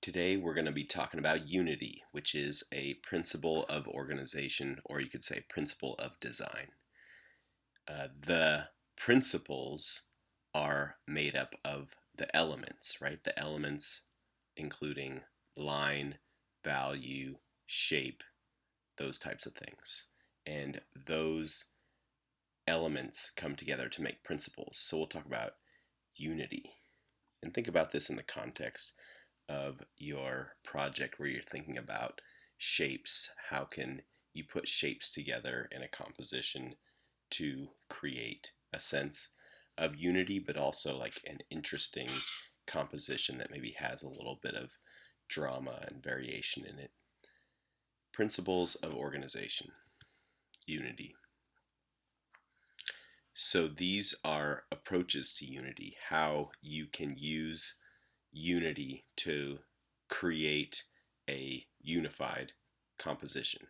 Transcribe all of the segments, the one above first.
Today we're going to be talking about unity, which is a principle of organization, or you could say principle of design. The principles are made up of the elements, right? The elements including line, value, shape, those types of things. And those elements come together to make principles. So we'll talk about unity. And think about this in the context of your project where you're thinking about shapes. How can you put shapes together in a composition to create a sense of unity, but also like an interesting composition that maybe has a little bit of drama and variation in it. Principles of organization, unity. So these are approaches to unity, how you can use unity to create a unified composition.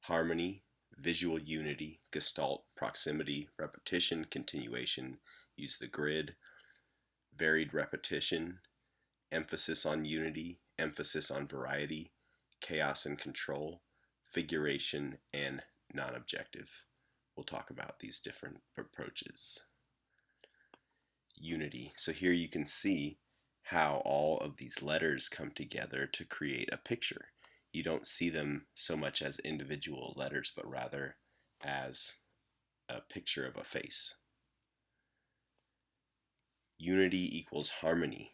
Harmony, visual unity, gestalt, proximity, repetition, continuation, use the grid, varied repetition, emphasis on unity, emphasis on variety, chaos and control, figuration, and non-objective. We'll talk about these different approaches. Unity. So here you can see how all of these letters come together to create a picture. You don't see them so much as individual letters, but rather as a picture of a face. Unity equals harmony.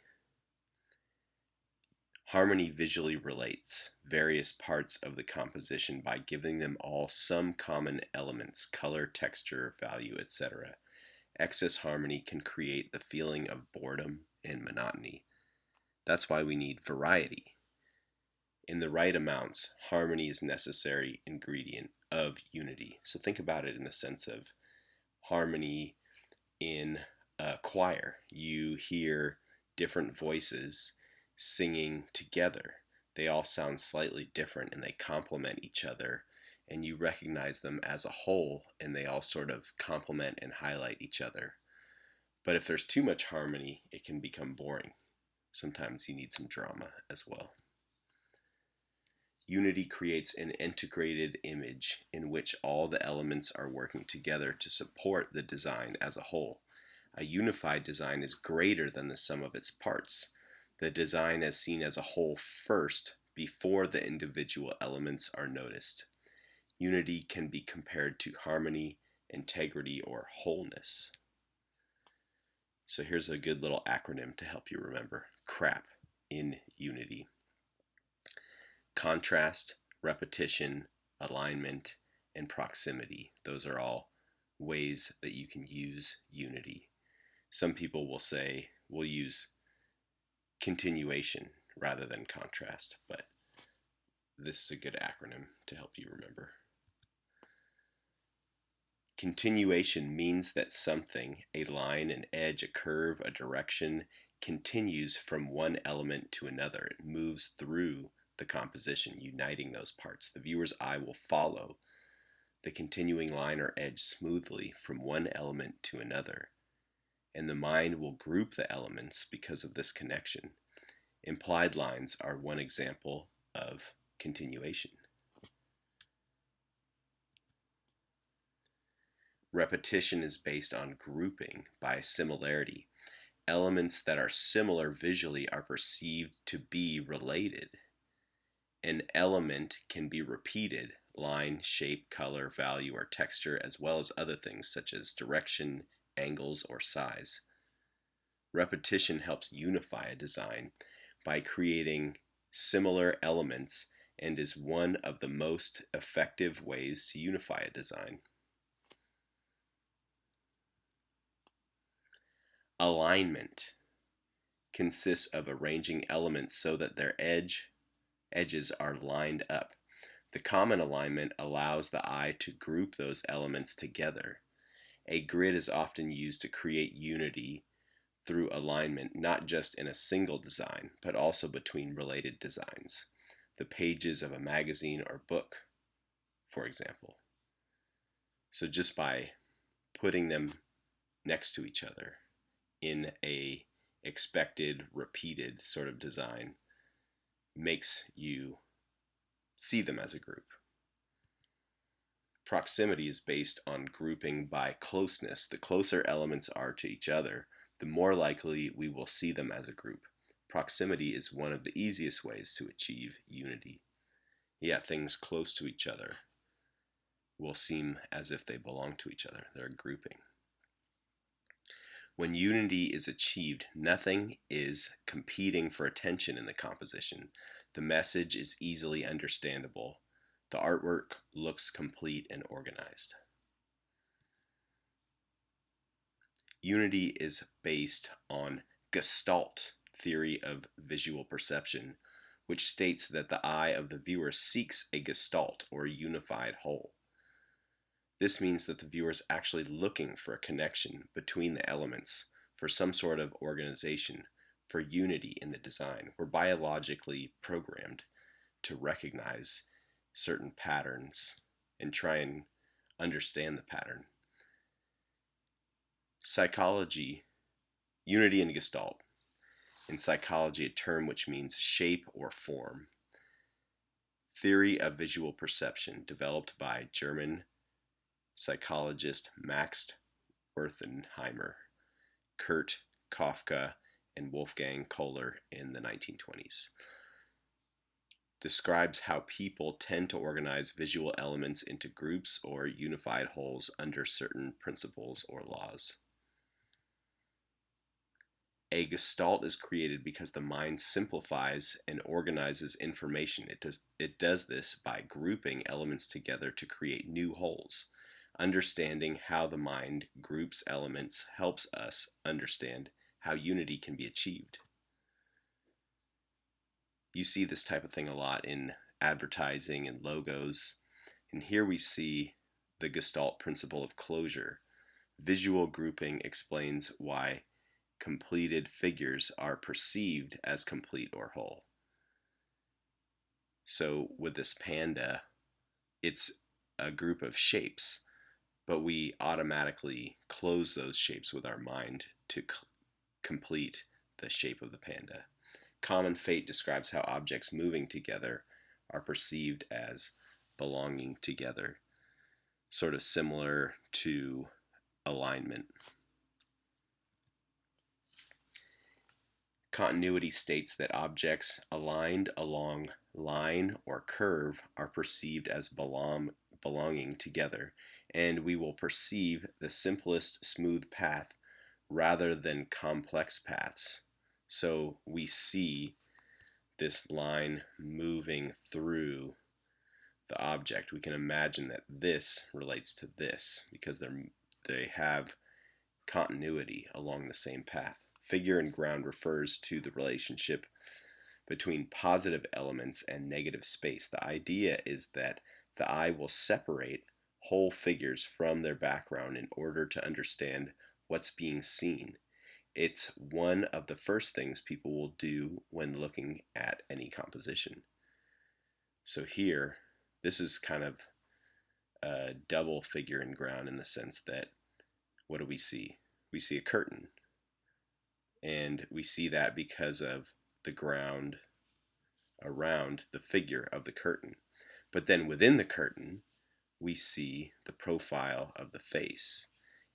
Harmony visually relates various parts of the composition by giving them all some common elements, color, texture, value, etc. Excess harmony can create the feeling of boredom and monotony. That's why we need variety. In the right amounts, harmony is a necessary ingredient of unity. So think about it in the sense of harmony in a choir. You hear different voices singing together. They all sound slightly different and they complement each other, and you recognize them as a whole, and they all sort of complement and highlight each other. But if there's too much harmony, it can become boring. Sometimes you need some drama as well. Unity creates an integrated image in which all the elements are working together to support the design as a whole. A unified design is greater than the sum of its parts. The design is seen as a whole first before the individual elements are noticed. Unity can be compared to harmony, integrity, or wholeness. So here's a good little acronym to help you remember. CRAP in unity. Contrast, repetition, alignment, and proximity. Those are all ways that you can use unity. Some people will say we'll use continuation rather than contrast, but this is a good acronym to help you remember. Continuation means that something, a line, an edge, a curve, a direction, continues from one element to another. It moves through the composition, uniting those parts. The viewer's eye will follow the continuing line or edge smoothly from one element to another, and the mind will group the elements because of this connection. Implied lines are one example of continuation. Repetition is based on grouping by similarity. Elements that are similar visually are perceived to be related. An element can be repeated, line, shape, color, value, or texture, as well as other things such as direction, angles, or size. Repetition helps unify a design by creating similar elements and is one of the most effective ways to unify a design. Alignment consists of arranging elements so that their edges are lined up. The common alignment allows the eye to group those elements together. A grid is often used to create unity through alignment, not just in a single design, but also between related designs. The pages of a magazine or book, for example. So just by putting them next to each other in a expected, repeated sort of design, makes you see them as a group. Proximity is based on grouping by closeness. The closer elements are to each other, the more likely we will see them as a group. Proximity is one of the easiest ways to achieve unity. Yeah, things close to each other will seem as if they belong to each other. They're a grouping. When unity is achieved, nothing is competing for attention in the composition. The message is easily understandable. The artwork looks complete and organized. Unity is based on Gestalt theory of visual perception, which states that the eye of the viewer seeks a gestalt, or a unified whole. This means that the viewer is actually looking for a connection between the elements, for some sort of organization, for unity in the design. We're biologically programmed to recognize certain patterns and try and understand the pattern. Psychology, unity and Gestalt. In psychology, a term which means shape or form. Theory of visual perception, developed by German psychologist Max Wertheimer, Kurt Kafka, and Wolfgang Kohler in the 1920s. Describes how people tend to organize visual elements into groups or unified wholes under certain principles or laws. A gestalt is created because the mind simplifies and organizes information. It does this by grouping elements together to create new wholes. Understanding how the mind groups elements helps us understand how unity can be achieved. You see this type of thing a lot in advertising and logos. And here we see the Gestalt principle of closure. Visual grouping explains why completed figures are perceived as complete or whole. So with this panda, it's a group of shapes, but we automatically close those shapes with our mind to complete the shape of the panda. Common fate describes how objects moving together are perceived as belonging together, sort of similar to alignment. Continuity states that objects aligned along line or curve are perceived as belonging together, and we will perceive the simplest smooth path rather than complex paths. So we see this line moving through the object. We can imagine that this relates to this because they have continuity along the same path. Figure and ground refers to the relationship between positive elements and negative space. The idea is that the eye will separate whole figures from their background in order to understand what's being seen. It's one of the first things people will do when looking at any composition. So here, this is kind of a double figure and ground in the sense that, what do we see? We see a curtain. And we see that because of the ground around the figure of the curtain. But then within the curtain, we see the profile of the face.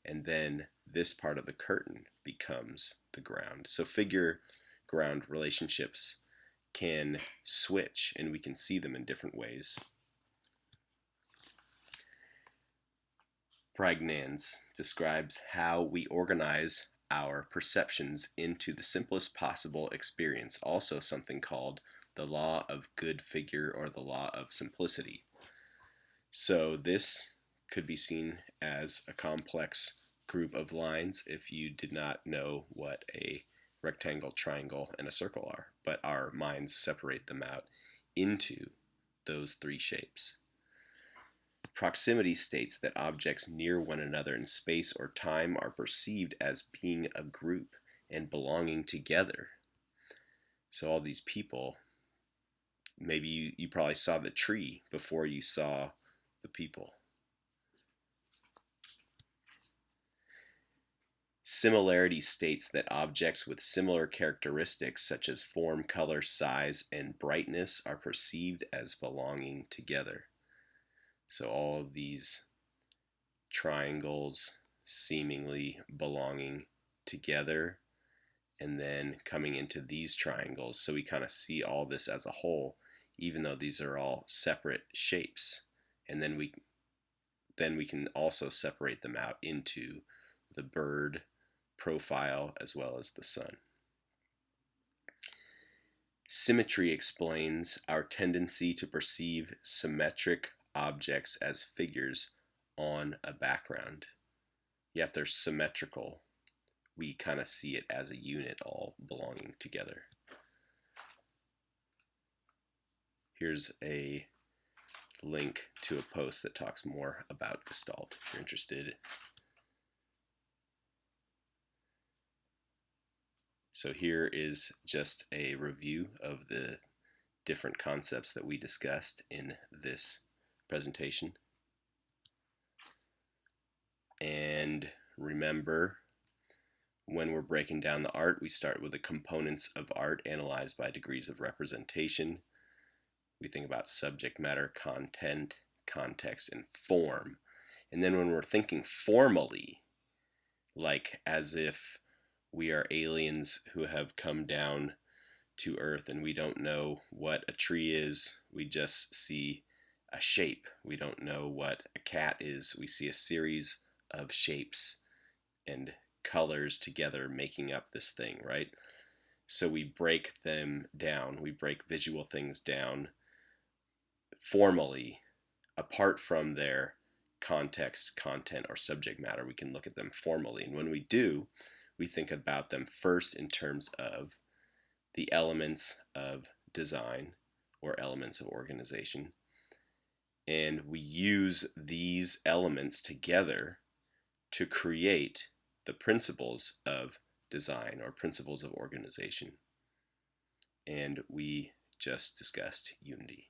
And then this part of the curtain becomes the ground. So figure-ground relationships can switch, and we can see them in different ways. Pragnans describes how we organize our perceptions into the simplest possible experience, also something called the law of good figure or the law of simplicity. So this could be seen as a complex group of lines if you did not know what a rectangle, triangle, and a circle are, but our minds separate them out into those three shapes. Proximity states that objects near one another in space or time are perceived as being a group and belonging together. So all these people, maybe you probably saw the tree before you saw the people. Similarity states that objects with similar characteristics such as form, color, size, and brightness are perceived as belonging together. So all of these triangles seemingly belonging together, and then coming into these triangles. So we kind of see all this as a whole, even though these are all separate shapes. And then we can also separate them out into the bird profile as well as the sun. Symmetry explains our tendency to perceive symmetric objects as figures on a background. Yeah, if they're symmetrical, we kind of see it as a unit all belonging together. Here's a link to a post that talks more about Gestalt if you're interested. So here is just a review of the different concepts that we discussed in this presentation. And remember, when we're breaking down the art, we start with the components of art analyzed by degrees of representation. We think about subject matter, content, context, and form. And then when we're thinking formally, like as if we are aliens who have come down to Earth and we don't know what a tree is, we just see a shape. We don't know what a cat is. We see a series of shapes and colors together making up this thing, right? So we break them down. We break visual things down formally, apart from their context, content, or subject matter. We can look at them formally. And when we do, we think about them first in terms of the elements of design or elements of organization. And we use these elements together to create the principles of design or principles of organization. And we just discussed unity.